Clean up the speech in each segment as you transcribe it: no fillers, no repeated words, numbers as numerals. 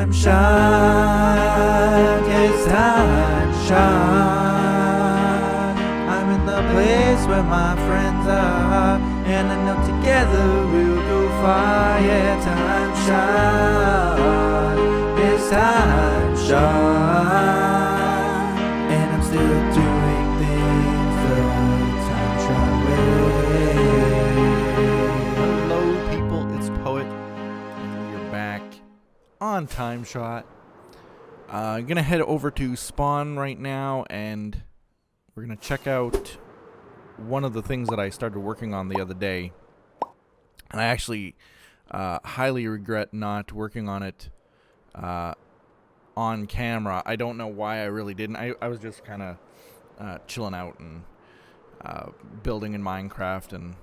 TimeShot, yes, TimeShot. I'm in the place where my friends are, and I know together we'll go far. Yeah, TimeShot, yes, TimeShot. And I'm still doing things the TimeShot way. Hello, people. It's Poet, and we're back on TimeShot. I'm gonna head over to Spawn right now, and we're gonna check out one of the things that I started working on the other day. And I actually highly regret not working on it on camera. I don't know why I really didn't. I was just kind of chilling out and building in Minecraft, and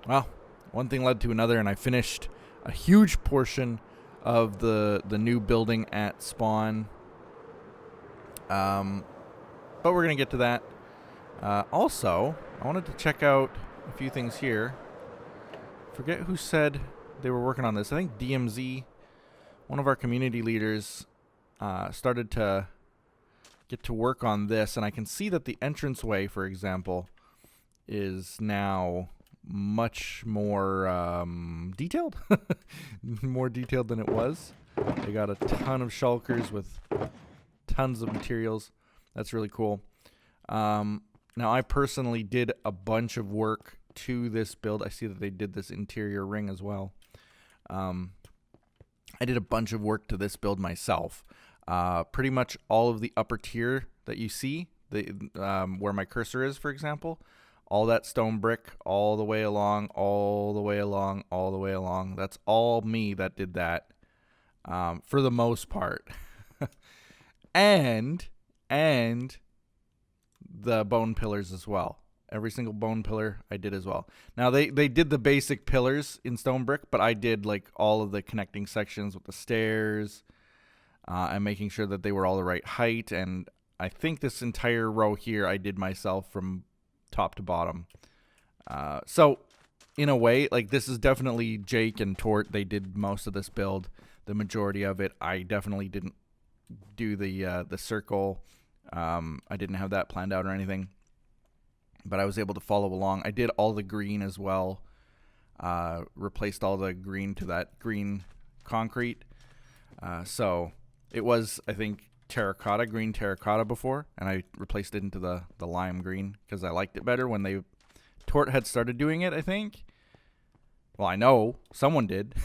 well, one thing led to another, and I finished a huge portion of the new building at Spawn. But we're gonna get to that. Also, I wanted to check out a few things here. Forget who said they were working on this. I think DMZ, one of our community leaders, started to get to work on this, and I can see that the entranceway, for example, is now much more detailed. More detailed than it was. They got a ton of shulkers with tons of materials. That's really cool. Now, I personally did a bunch of work to this build. I see that they did this interior ring as well. I did a bunch of work to this build myself. Pretty much all of the upper tier that you see, where my cursor is, for example, all that stone brick all the way along, all the way along, all the way along. That's all me that did that, for the most part. and the bone pillars as well. Every single bone pillar I did as well. Now, they did the basic pillars in stone brick, but I did like all of the connecting sections with the stairs, and making sure that they were all the right height. And I think this entire row here I did myself from top to bottom. So in a way, like, this is definitely Jake and Tort. They did most of this build, the majority of it. I definitely didn't do the circle. I didn't have that planned out or anything, but I was able to follow along. I did all the green as well. Replaced all the green to that green concrete. So it was, I think, green terracotta before, and I replaced it into the lime green because I liked it better when Tort had started doing it, I think. Well, I know someone did.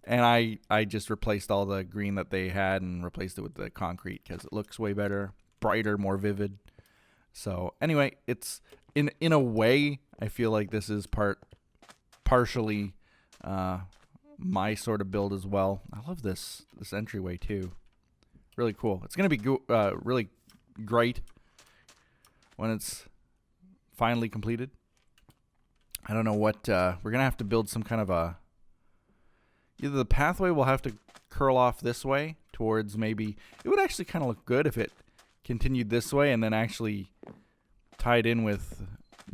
And I just replaced all the green that they had and replaced it with the concrete because it looks way better, brighter, more vivid. So anyway, it's in a way, I feel like this is partially my sort of build as well. I love this entryway too. Really cool. It's gonna be really great when it's finally completed. I don't know what we're gonna have to build some kind of either the pathway will have to curl off this way towards, maybe it would actually kind of look good if it continued this way and then actually tied in with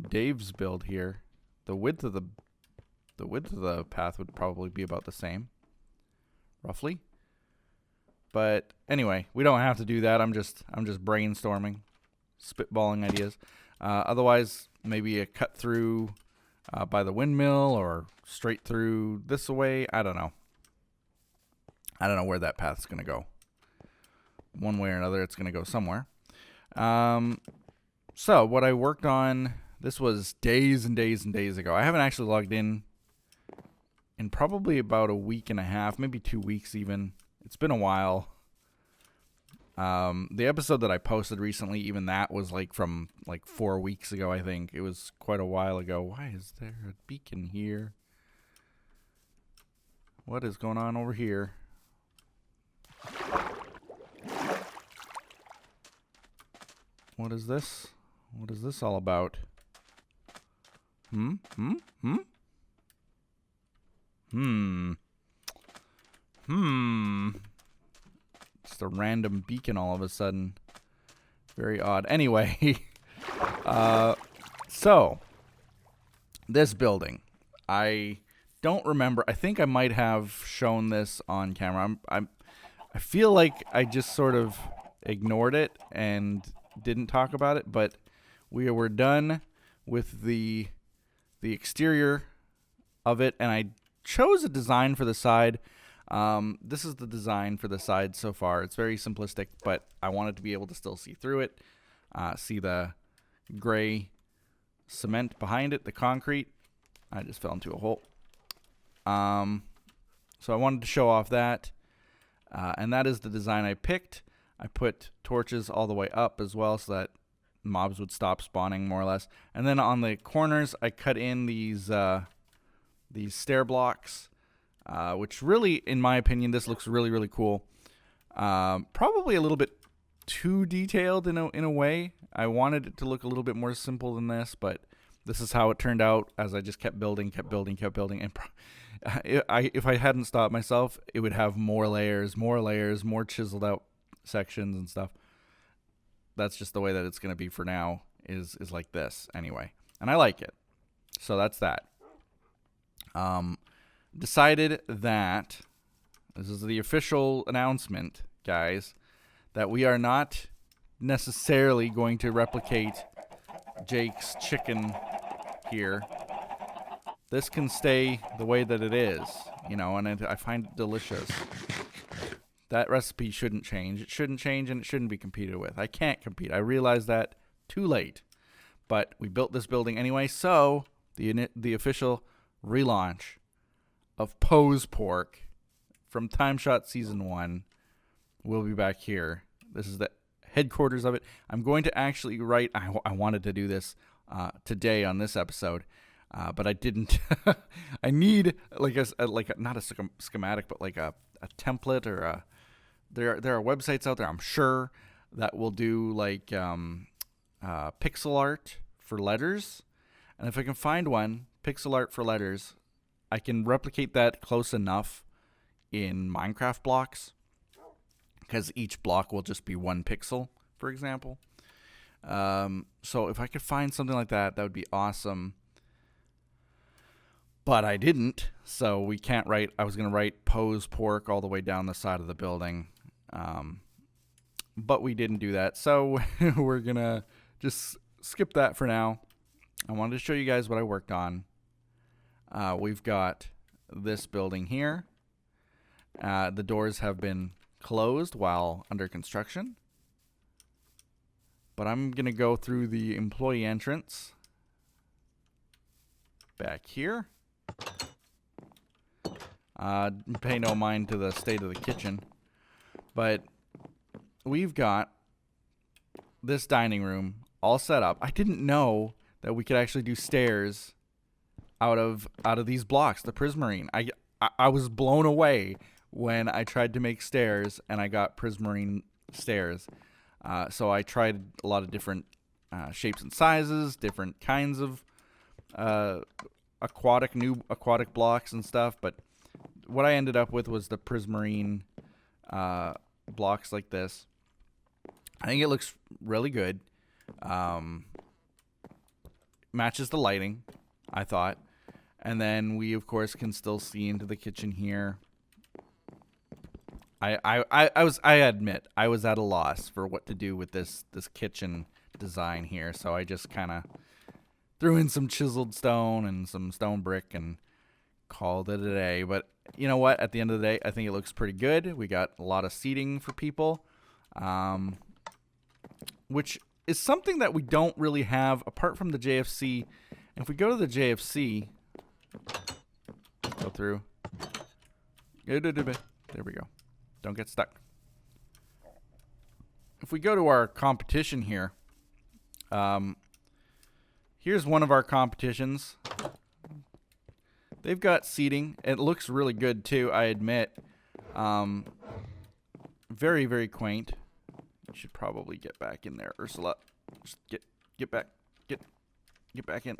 Dave's build here. The width of the path would probably be about the same, roughly. But anyway, we don't have to do that. I'm just brainstorming, spitballing ideas. Otherwise, maybe a cut through by the windmill or straight through this way. I don't know. I don't know where that path's going to go. One way or another, it's going to go somewhere. So what I worked on, this was days and days and days ago. I haven't actually logged in probably about a week and a half, maybe 2 weeks even. It's been a while. The episode that I posted recently, even that was like from like 4 weeks ago, I think. It was quite a while ago. Why is there a beacon here? What is going on over here? What is this? What is this all about? Just a random beacon all of a sudden. Very odd. Anyway, so this building, I don't remember. I think I might have shown this on camera. I feel like I just sort of ignored it and didn't talk about it, but we were done with the exterior of it, and I chose a design for the side. This is the design for the side so far. It's very simplistic, but I wanted to be able to still see through it, see the gray cement behind it, the concrete. I just fell into a hole. So I wanted to show off that, and that is the design I picked. I put torches all the way up as well so that mobs would stop spawning more or less. And then on the corners, I cut in these stair blocks, which really, in my opinion, this looks really, really cool. Probably a little bit too detailed in a way. I wanted it to look a little bit more simple than this, but this is how it turned out as I just kept building. And if I hadn't stopped myself, it would have more layers, more chiseled out sections and stuff. That's just the way that it's going to be for now, is like this anyway. And I like it. So that's that. Decided that, this is the official announcement, guys, that we are not necessarily going to replicate Jake's chicken here. This can stay the way that it is, you know, and I find it delicious. That recipe shouldn't change. It shouldn't change, and it shouldn't be competed with. I can't compete. I realized that too late. But we built this building anyway, so the official relaunch of Pose Pork from TimeShot Season 1 will be back here. This is the headquarters of it. I'm going to actually write... I wanted to do this today on this episode, but I didn't. I need not a schematic, but like a template or a... There are websites out there, I'm sure, that will do like pixel art for letters. And if I can find one, pixel art for letters, I can replicate that close enough in Minecraft blocks, because each block will just be 1 pixel, for example. So if I could find something like that, that would be awesome. But I didn't, so we can't write... I was going to write Pose Pork all the way down the side of the building. But we didn't do that, so we're going to just skip that for now. I wanted to show you guys what I worked on. We've got this building here. The doors have been closed while under construction. But I'm going to go through the employee entrance back here. Pay no mind to the state of the kitchen. But we've got this dining room all set up. I didn't know that we could actually do stairs out of these blocks, the prismarine. I was blown away when I tried to make stairs and I got prismarine stairs. So I tried a lot of different shapes and sizes, different kinds of new aquatic blocks and stuff, but what I ended up with was the prismarine blocks like this. I think it looks really good. Matches the lighting, I thought. And then we, of course, can still see into the kitchen here. I admit I was at a loss for what to do with this kitchen design here, so I just kind of threw in some chiseled stone and some stone brick and called it a day. But you know what? At the end of the day, I think it looks pretty good. We got a lot of seating for people, which is something that we don't really have apart from the JFC. And if we go to the JFC, go through. There we go. Don't get stuck. If we go to our competition here, here's one of our competitions. They've got seating. It looks really good too, I admit. Very, very quaint. You should probably get back in there, Ursula. Just get back. Get back in.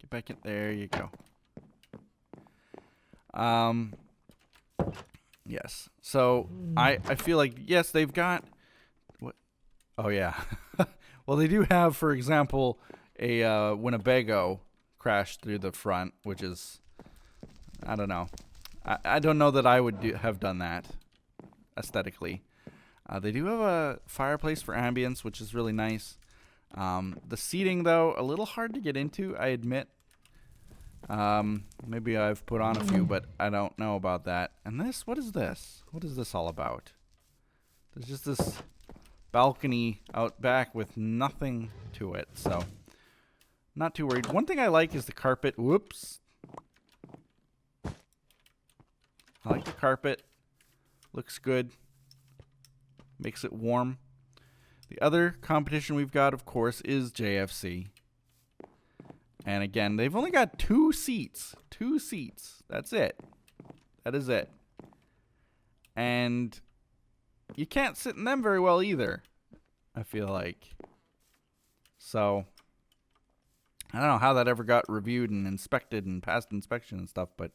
Get back in. There you go. Yes. So I feel like, yes, they've got what? Oh yeah. Well, they do have, for example, a Winnebago crashed through the front, which is, I don't know. I don't know that I would have done that aesthetically. They do have a fireplace for ambience, which is really nice. The seating, though, a little hard to get into, I admit. Maybe I've put on a few, but I don't know about that. And this, what is this? What is this all about? There's just this balcony out back with nothing to it, so not too worried. One thing I like is the carpet. Whoops. I like the carpet. Looks good. Makes it warm. The other competition we've got, of course, is JFC. And again, they've only got 2 seats. 2 seats. That's it. That is it. And you can't sit in them very well either, I feel like. So, I don't know how that ever got reviewed and inspected and passed inspection and stuff, but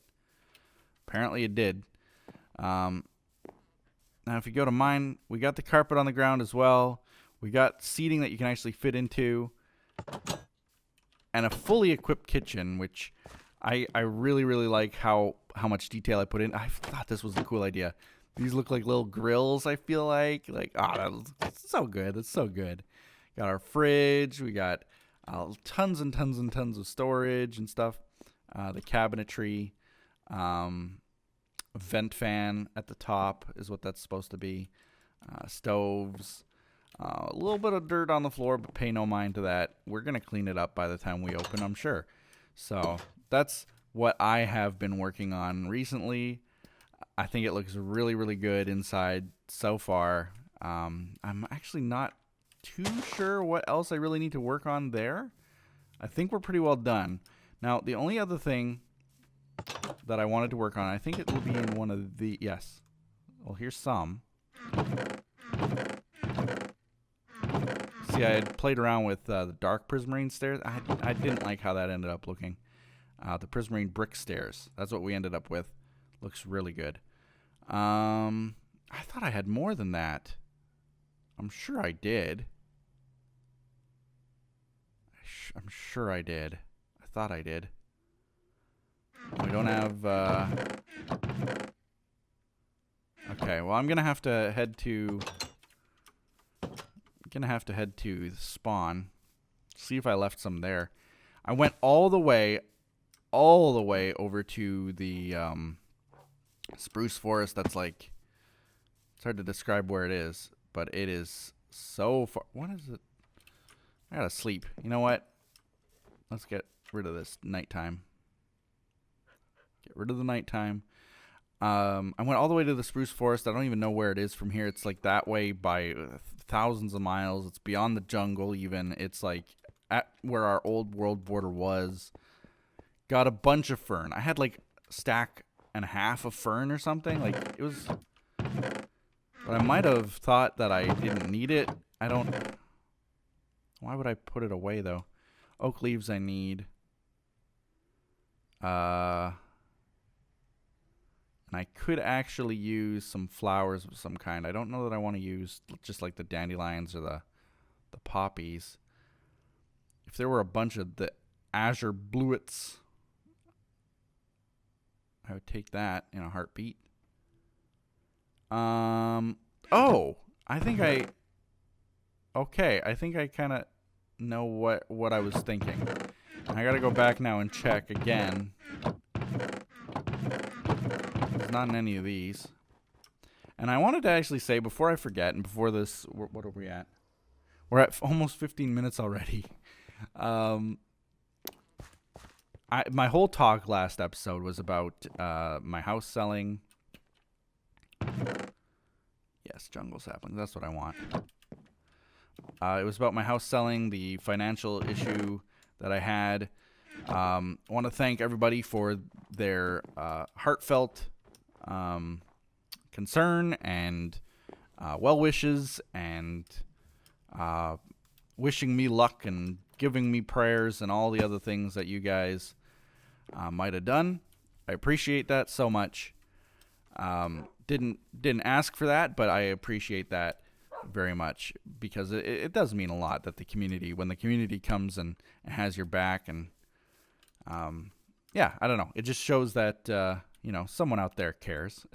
apparently it did. Now, if you go to mine, we got the carpet on the ground as well. We got seating that you can actually fit into. And a fully equipped kitchen, which I really, really like how much detail I put in. I thought this was a cool idea. These look like little grills, I feel like. That's so good. That's so good. Got our fridge. We got tons and tons and tons of storage and stuff. The cabinetry. A vent fan at the top is what that's supposed to be. Stoves. A little bit of dirt on the floor, but pay no mind to that. We're going to clean it up by the time we open, I'm sure. So that's what I have been working on recently. I think it looks really, really good inside so far. I'm actually not too sure what else I really need to work on there. I think we're pretty well done. Now, the only other thing that I wanted to work on, I think it will be in one of the... Yes. Well, here's some. See, I had played around with the dark prismarine stairs. I didn't like how that ended up looking. The prismarine brick stairs. That's what we ended up with. Looks really good. I thought I had more than that. I'm sure I did. I'm sure I did. I thought I did. We don't have... Okay, well, I'm going to have to head to... the spawn. See if I left some there. I went all the way over to the spruce forest. That's like, it's hard to describe where it is, but it is so far. What is it? I gotta sleep. You know what? Let's get rid of this nighttime. Get rid of the nighttime. I went all the way to the spruce forest. I don't even know where it is from here. It's like that way by thousands of miles. It's beyond the jungle even. It's like at where our old world border was. Got a bunch of fern. I had like a stack and a half of fern or something. Like it was... But I might have thought that I didn't need it. I don't... Why would I put it away though? Oak leaves I need. And I could actually use some flowers of some kind. I don't know that I want to use just like the dandelions or the poppies. If there were a bunch of the azure bluets, I would take that in a heartbeat. Oh, I think I kind of know what I was thinking. I gotta go back now and check again. It's not in any of these. And I wanted to actually say, before I forget, and before this, what are we at? We're at almost 15 minutes already. My whole talk last episode was about my house selling. Yes, jungle saplings. That's what I want. It was about my house selling, the financial issue that I had. I want to thank everybody for their heartfelt concern and well wishes and wishing me luck and giving me prayers and all the other things that you guys might have done. I appreciate that so much. Didn't ask for that, but I appreciate that very much because it does mean a lot that the community, when the community comes and has your back, and yeah, I don't know, it just shows that someone out there cares.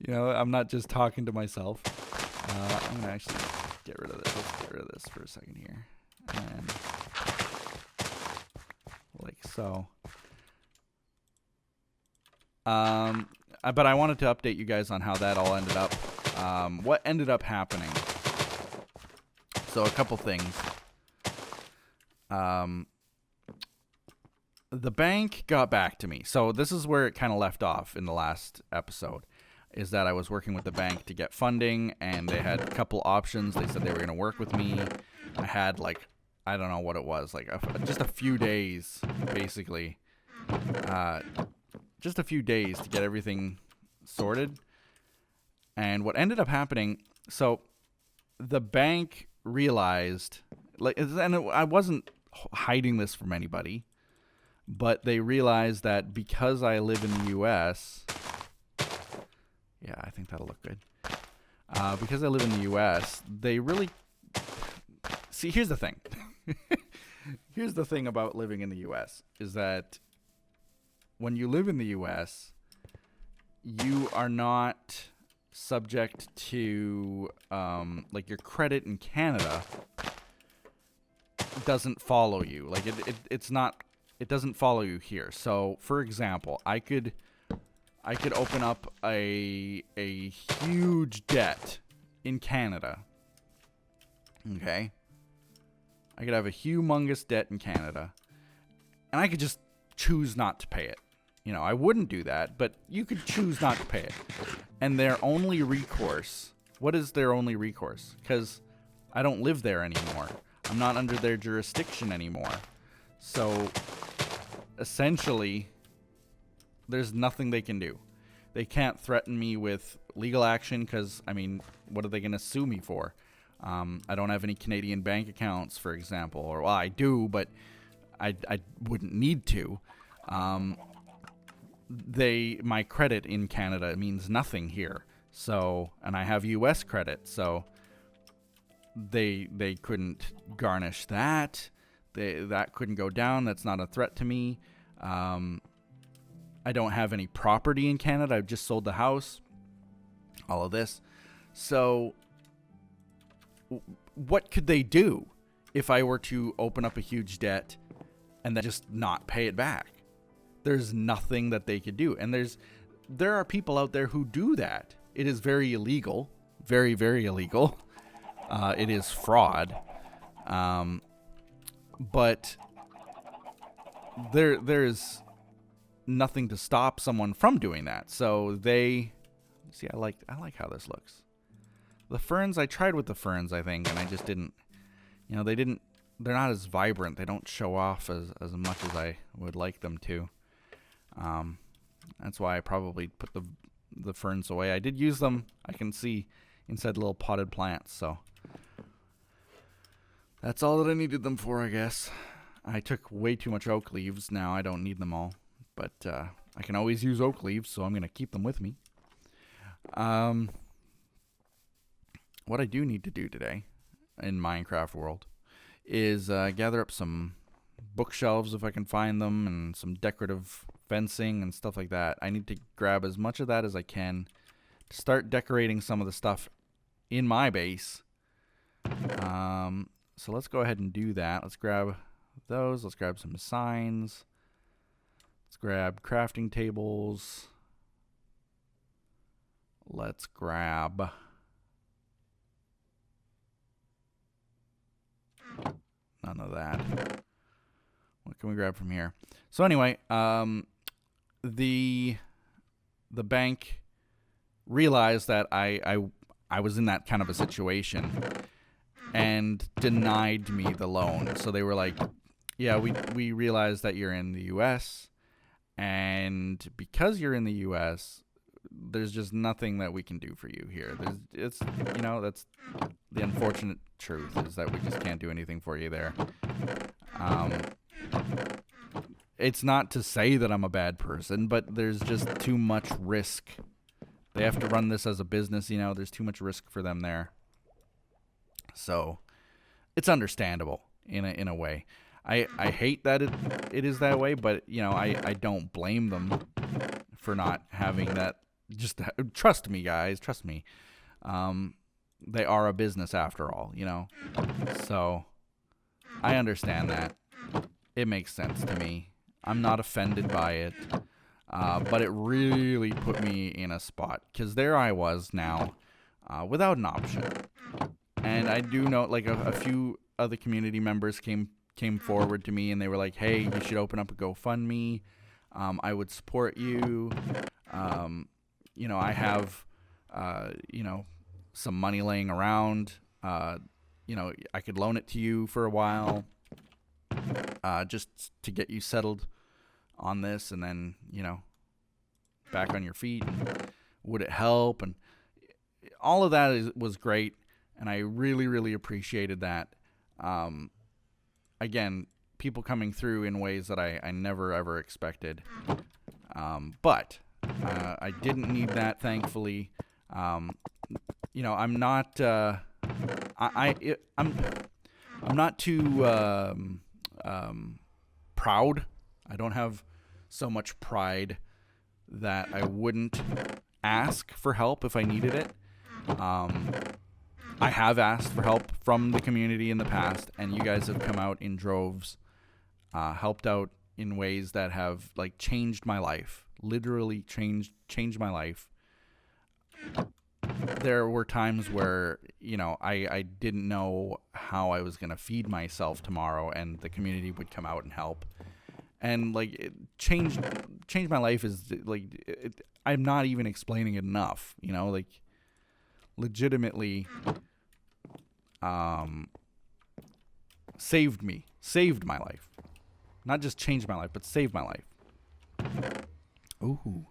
I'm not just talking to myself. I'm going to actually get rid of this. Let's get rid of this for a second here. And like so. But I wanted to update you guys on how that all ended up. What ended up happening. So a couple things. The bank got back to me. So this is where it kind of left off in the last episode, is that I was working with the bank to get funding, and they had a couple options. They said they were going to work with me. I had I don't know what it was, just a few days, basically. Just a few days to get everything sorted. And what ended up happening, so the bank realized, and I wasn't hiding this from anybody, but they realized that because I live in the U.S., yeah, I think that'll look good. Because I live in the U.S., they really... See, here's the thing. Here's the thing about living in the U.S. is that when you live in the U.S., you are not subject to, your credit in Canada doesn't follow you. It doesn't follow you here. So, for example, I could open up a huge debt in Canada. Okay? I could have a humongous debt in Canada, and I could just choose not to pay it. I wouldn't do that, but you could choose not to pay it. And their only recourse, what is their only recourse? Because I don't live there anymore. I'm not under their jurisdiction anymore. So, essentially, there's nothing they can do. They can't threaten me with legal action because, what are they going to sue me for? I don't have any Canadian bank accounts, for example. Or, well, I do, but I wouldn't need to. My credit in Canada means nothing here. So, and I have U.S. credit, so they couldn't garnish that. That couldn't go down. That's not a threat to me. I don't have any property in Canada. I've just sold the house. All of this. So, what could they do if I were to open up a huge debt and then just not pay it back? There's nothing that they could do. And there are people out there who do that. It is very illegal. Very, very illegal. It is fraud. But there's nothing to stop someone from doing that. So I like how this looks. The ferns, I tried with the ferns, I think, and I just didn't, they're not as vibrant. They don't show off as much as I would like them to. That's why I probably put the ferns away. I did use them. I can see inside little potted plants, so that's all that I needed them for, I guess. I took way too much oak leaves. Now I don't need them all, but I can always use oak leaves, so I'm going to keep them with me. What I do need to do today in Minecraft world is gather up some bookshelves if I can find them, and some decorative fencing and stuff like that. I need to grab as much of that as I can to start decorating some of the stuff in my base. So let's go ahead and do that. Let's grab those. Let's grab some signs. Let's grab crafting tables. Let's grab none of that. What can we grab from here? So anyway, the bank realized that I was in that kind of a situation and denied me the loan. So they were like, yeah, we realize that you're in the U.S., and because you're in the U.S., there's just nothing that we can do for you here. That's the unfortunate truth, is that we just can't do anything for you there. It's not to say that I'm a bad person, but there's just too much risk. They have to run this as a business, there's too much risk for them there. So it's understandable in a way. I hate that it is that way, but I don't blame them for not having that. Just trust me, guys. Trust me. They are a business after all, you know. So I understand that. It makes sense to me. I'm not offended by it. But it really put me in a spot, because there I was now without an option. And I do know, like, a few other community members came forward to me, and they were like, hey, you should open up a GoFundMe. I would support you. You know, I have, you know, some money laying around. You know, I could loan it to you for a while, just to get you settled on this, and then, you know, back on your feet. And would it help? And all of that was great, and I really, really appreciated that. Again, people coming through in ways that I never ever expected. But I didn't need that, thankfully. You know, I'm not. I'm not too proud. I don't have so much pride that I wouldn't ask for help if I needed it. I have asked for help from the community in the past, and you guys have come out in droves, helped out in ways that have, like, changed my life. Literally changed my life. There were times where, you know, I didn't know how I was going to feed myself tomorrow, and the community would come out and help. And, like, it changed my life is, like, I'm not even explaining it enough, you know, like, legitimately saved my life. Not just changed my life, but saved my life. Ooh.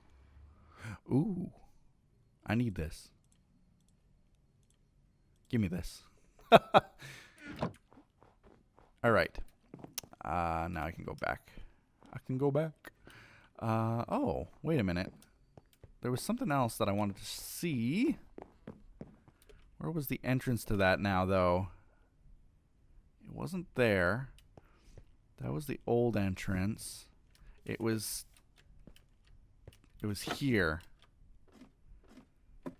I need this. Give me this. All right. Now I can go back. Oh, wait a minute. There was something else that I wanted to see. Where was the entrance to that now, though? It wasn't there. That was the old entrance. It was here.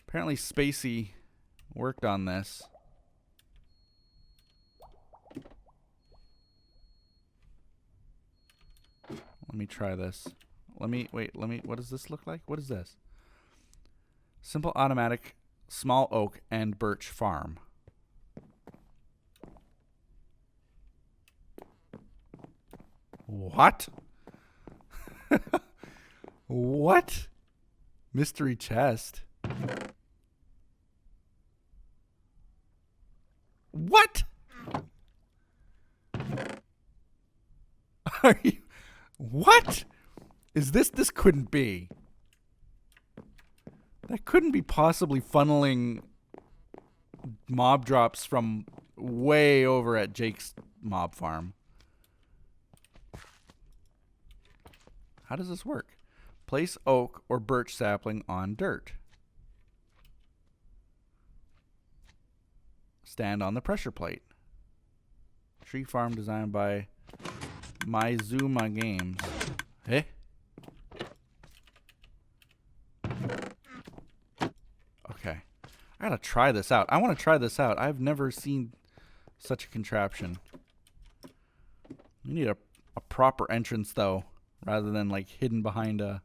Apparently Spacey worked on this. Let me try this. What does this look like? What is this? Simple automatic small oak and birch farm. What? What? Mystery chest. What? Are you... What? Is this... This couldn't be. That couldn't be possibly funneling mob drops from way over at Jake's mob farm. How does this work? Place oak or birch sapling on dirt. Stand on the pressure plate. Tree farm designed by Mizuma Games. Eh? Okay. I gotta try this out. I want to try this out. I've never seen such a contraption. We need a proper entrance, though, rather than, like, hidden behind a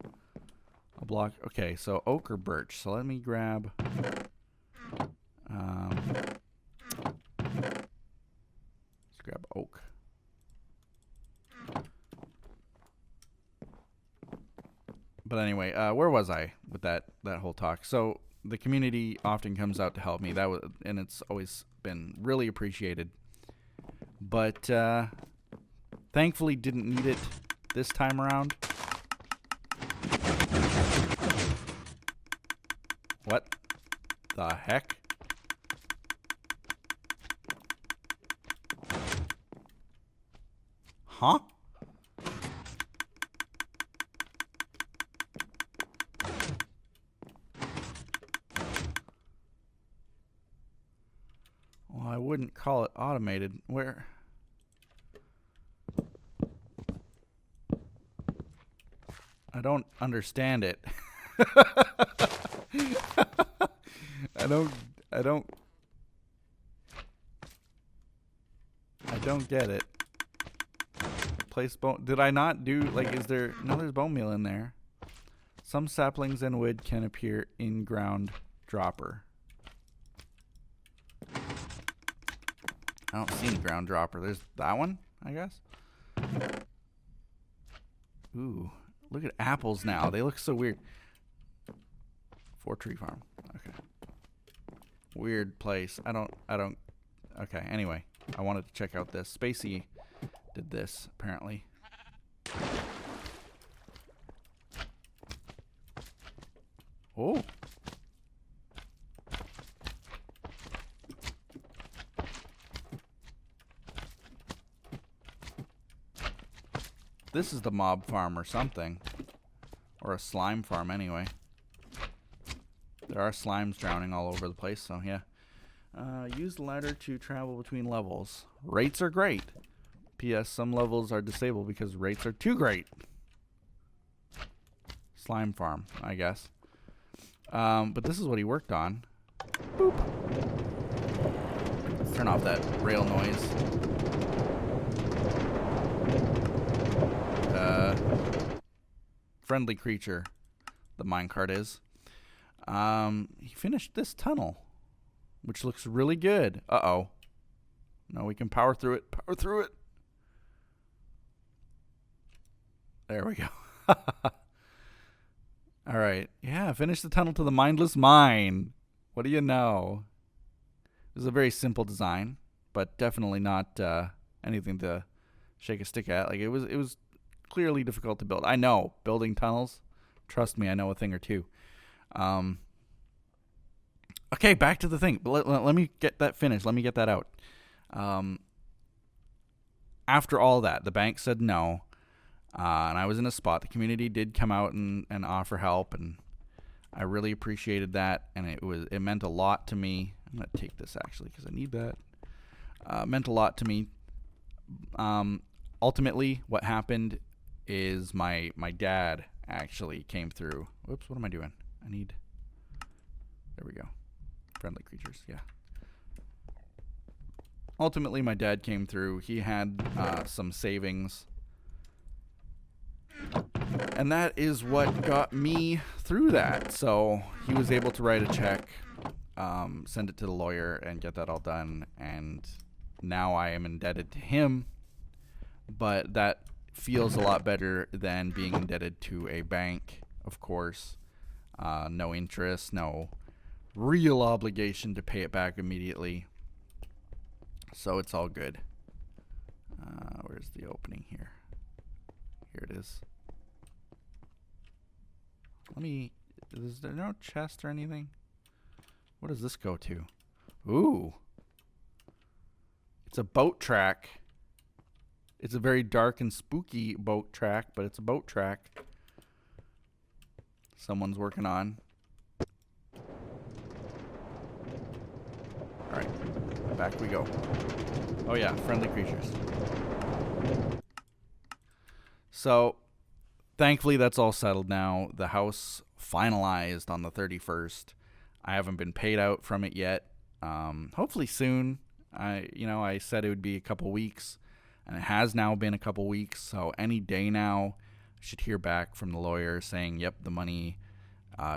block. Okay, so oak or birch. So let me grab... let's grab oak. But anyway, where was I with that whole talk? So the community often comes out to help me. And it's always been really appreciated. But thankfully didn't need it this time around. What the heck? Huh? Well, I wouldn't call it automated. Where? I don't understand it. I don't get it. Place bone. Did I not do, like, is there, no, there's bone meal in there. Some saplings and wood can appear in ground dropper. I don't see any ground dropper. There's that one, I guess. Ooh, look at apples now. They look so weird. 4-tree farm. Okay. Weird place. I don't. Okay, anyway. I wanted to check out this. Spacey did this, apparently. Oh. This is the mob farm or something. Or a slime farm, anyway. There are slimes drowning all over the place, so yeah. Use the ladder to travel between levels. Rates are great. P.S. Some levels are disabled because rates are too great. Slime farm, I guess. But this is what he worked on. Boop. Turn off that rail noise. Friendly creature, the minecart is. He finished this tunnel, which looks really good. Uh-oh. No, we can power through it. Power through it. There we go. All right. Yeah, finish the tunnel to the mindless mine. What do you know? It was a very simple design, but definitely not anything to shake a stick at. Like it was clearly difficult to build. I know building tunnels. Trust me, I know a thing or two. Okay, back to the thing. Let me get that finished. Let me get that out. After all that, the bank said no. And I was in a spot. The community did come out and offer help, and I really appreciated that. And it meant a lot to me. I'm gonna take this actually because I need that. Meant a lot to me. Ultimately, what happened is my dad actually came through. Whoops, what am I doing? There we go. Friendly creatures, yeah. Ultimately, my dad came through. He had some savings. And that is what got me through that. So he was able to write a check, send it to the lawyer, and get that all done. And now I am indebted to him. But that feels a lot better than being indebted to a bank, of course. No interest, no real obligation to pay it back immediately. So it's all good. Where's the opening here? Here it is. Is there no chest or anything? What does this go to? Ooh. It's a boat track. It's a very dark and spooky boat track, but it's a boat track someone's working on. Alright, back we go. Oh yeah, friendly creatures. So, thankfully that's all settled now. The house finalized on the 31st. I haven't been paid out from it yet. Hopefully soon. I said it would be a couple weeks, and it has now been a couple weeks. So any day now, I should hear back from the lawyer saying, yep, the money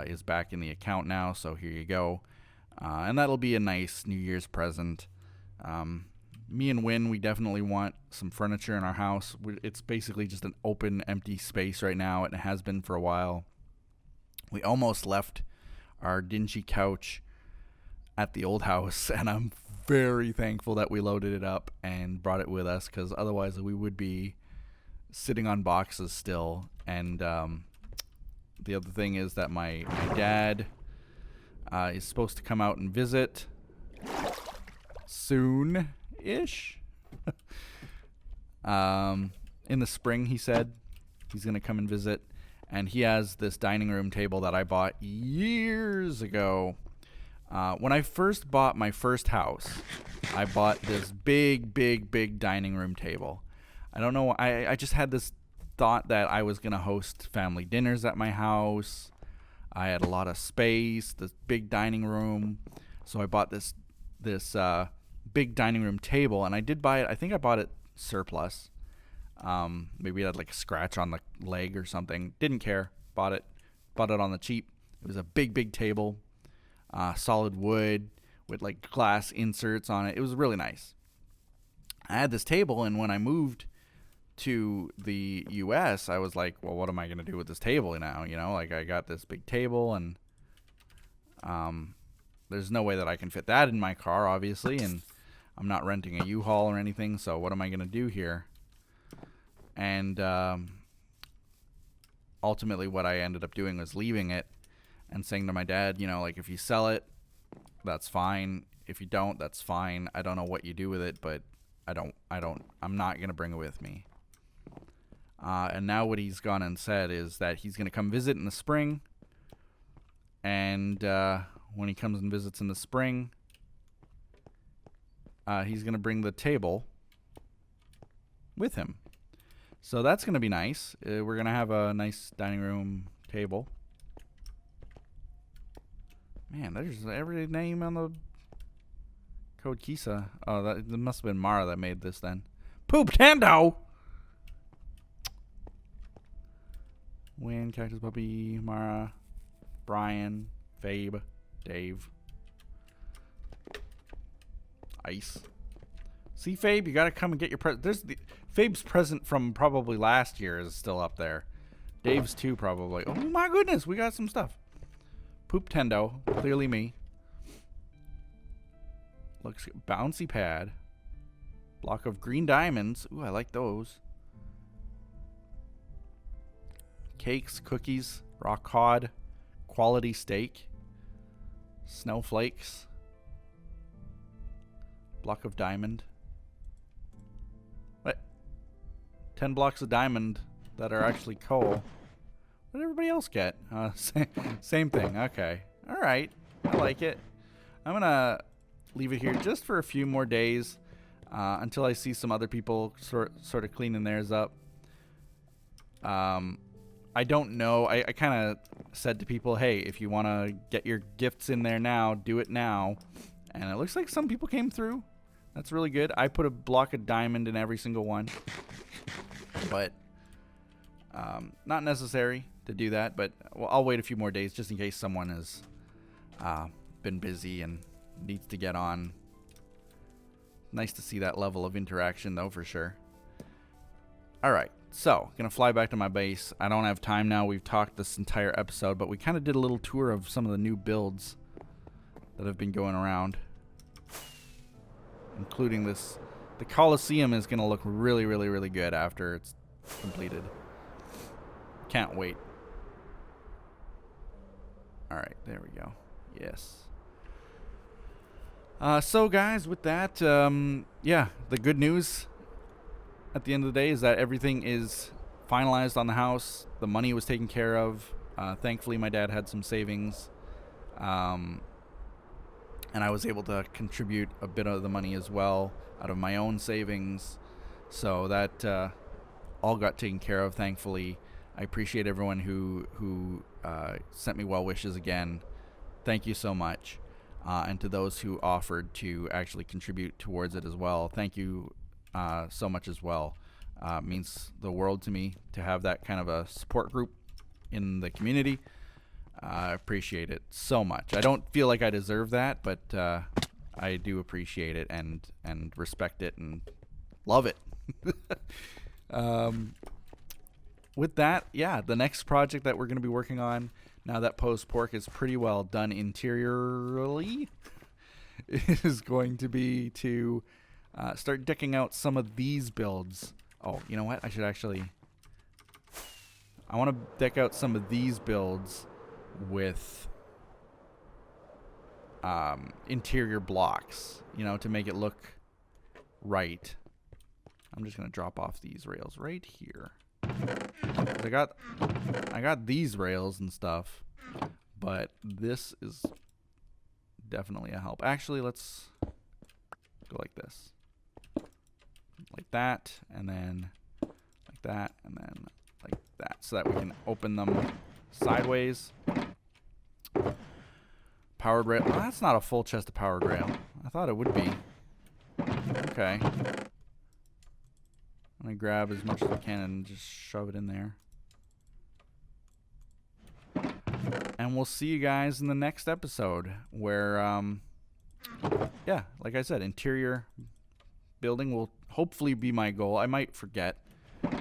is back in the account now. So here you go. And that'll be a nice New Year's present. Me and Win, we definitely want some furniture in our house. It's basically just an open, empty space right now, and it has been for a while. We almost left our dingy couch at the old house, and I'm very thankful that we loaded it up and brought it with us, because otherwise we would be sitting on boxes still. And the other thing is that my dad is supposed to come out and visit soon-ish. In the spring, he said. He's going to come and visit. And he has this dining room table that I bought years ago. When I first bought my first house, I bought this big dining room table. I don't know. I just had this thought that I was going to host family dinners at my house. I had a lot of space, this big dining room. So I bought this big dining room table, and I did buy it. I think I bought it surplus. Maybe it had like a scratch on the leg or something. Didn't care. Bought it on the cheap. It was a big table, solid wood with like glass inserts on it. It was really nice. I had this table, and when I moved to the US, I was like, well, what am I going to do with this table now? You know, like I got this big table, and there's no way that I can fit that in my car, obviously, and I'm not renting a U-Haul or anything, so what am I going to do here? And ultimately what I ended up doing was leaving it and saying to my dad, you know, like, if you sell it, that's fine. If you don't, that's fine. I don't know what you do with it, but I'm not going to bring it with me. And now what he's gone and said is that he's going to come visit in the spring. And when he comes and visits in the spring, he's going to bring the table with him. So that's going to be nice. We're going to have a nice dining room table. Man, there's every name on the code Kisa. Oh, that must have been Mara that made this then. Poop Tando! Win, Cactus Puppy, Mara, Brian, Fabe, Dave. Ice. See, Fabe, you gotta come and get your present. Fabe's present from probably last year is still up there. Dave's too, probably. Oh my goodness, we got some stuff. Poop Tendo, clearly me. Looks bouncy pad. Block of green diamonds. Ooh, I like those. Cakes, cookies, rock cod, quality steak, snowflakes, block of diamond. What? 10 blocks of diamond that are actually coal. What did everybody else get? Same thing. Okay. All right. I like it. I'm going to leave it here just for a few more days until I see some other people sort of cleaning theirs up. I don't know. I kind of said to people, hey, if you want to get your gifts in there now, do it now. And it looks like some people came through. That's really good. I put a block of diamond in every single one. But not necessary to do that. But I'll wait a few more days just in case someone has been busy and needs to get on. Nice to see that level of interaction, though, for sure. All right. So, gonna fly back to my base. I don't have time now. We've talked this entire episode, but we kind of did a little tour of some of the new builds that have been going around, including this. The Coliseum is gonna look really, really, really good after it's completed. Can't wait. All right, there we go. Yes. So, guys, with that, yeah, the good news at the end of the day is that everything is finalized on the house. The money was taken care of. Thankfully, my dad had some savings. And I was able to contribute a bit of the money as well out of my own savings. So that all got taken care of, thankfully. I appreciate everyone who sent me well wishes again. Thank you so much. And to those who offered to actually contribute towards it as well, thank you so much as well. Means the world to me to have that kind of a support group in the community. I appreciate it so much. I don't feel like I deserve that, but I do appreciate it and respect it and love it. With that, yeah, the next project that we're going to be working on, now that Post Pork is pretty well done interiorly, is going to be to start decking out some of these builds. Oh, you know what? I want to deck out some of these builds with interior blocks, you know, to make it look right. I'm just going to drop off these rails right here. I got these rails and stuff, but this is definitely a help. Actually, let's go like this. Like that, and then like that, and then like that, so that we can open them sideways. Powered rail. Oh, that's not a full chest of powered rail. I thought it would be. Okay. I'm gonna grab as much as I can and just shove it in there. And we'll see you guys in the next episode where, yeah, like I said, interior building will hopefully be my goal. I might forget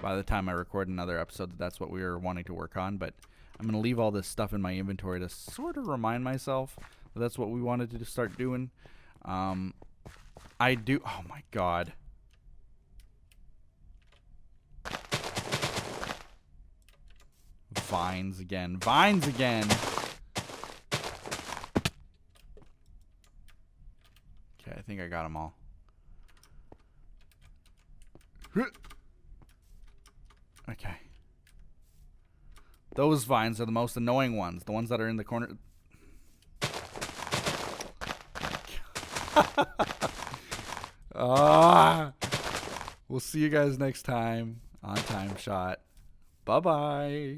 by the time I record another episode that that's what we were wanting to work on, but I'm going to leave all this stuff in my inventory to sort of remind myself that that's what we wanted to start doing. I do... Oh, my God. Vines again. Vines again. Okay, I think I got them all. Okay. Those vines are the most annoying ones. The ones that are in the corner. We'll see you guys next time on TimeShot. Bye-bye.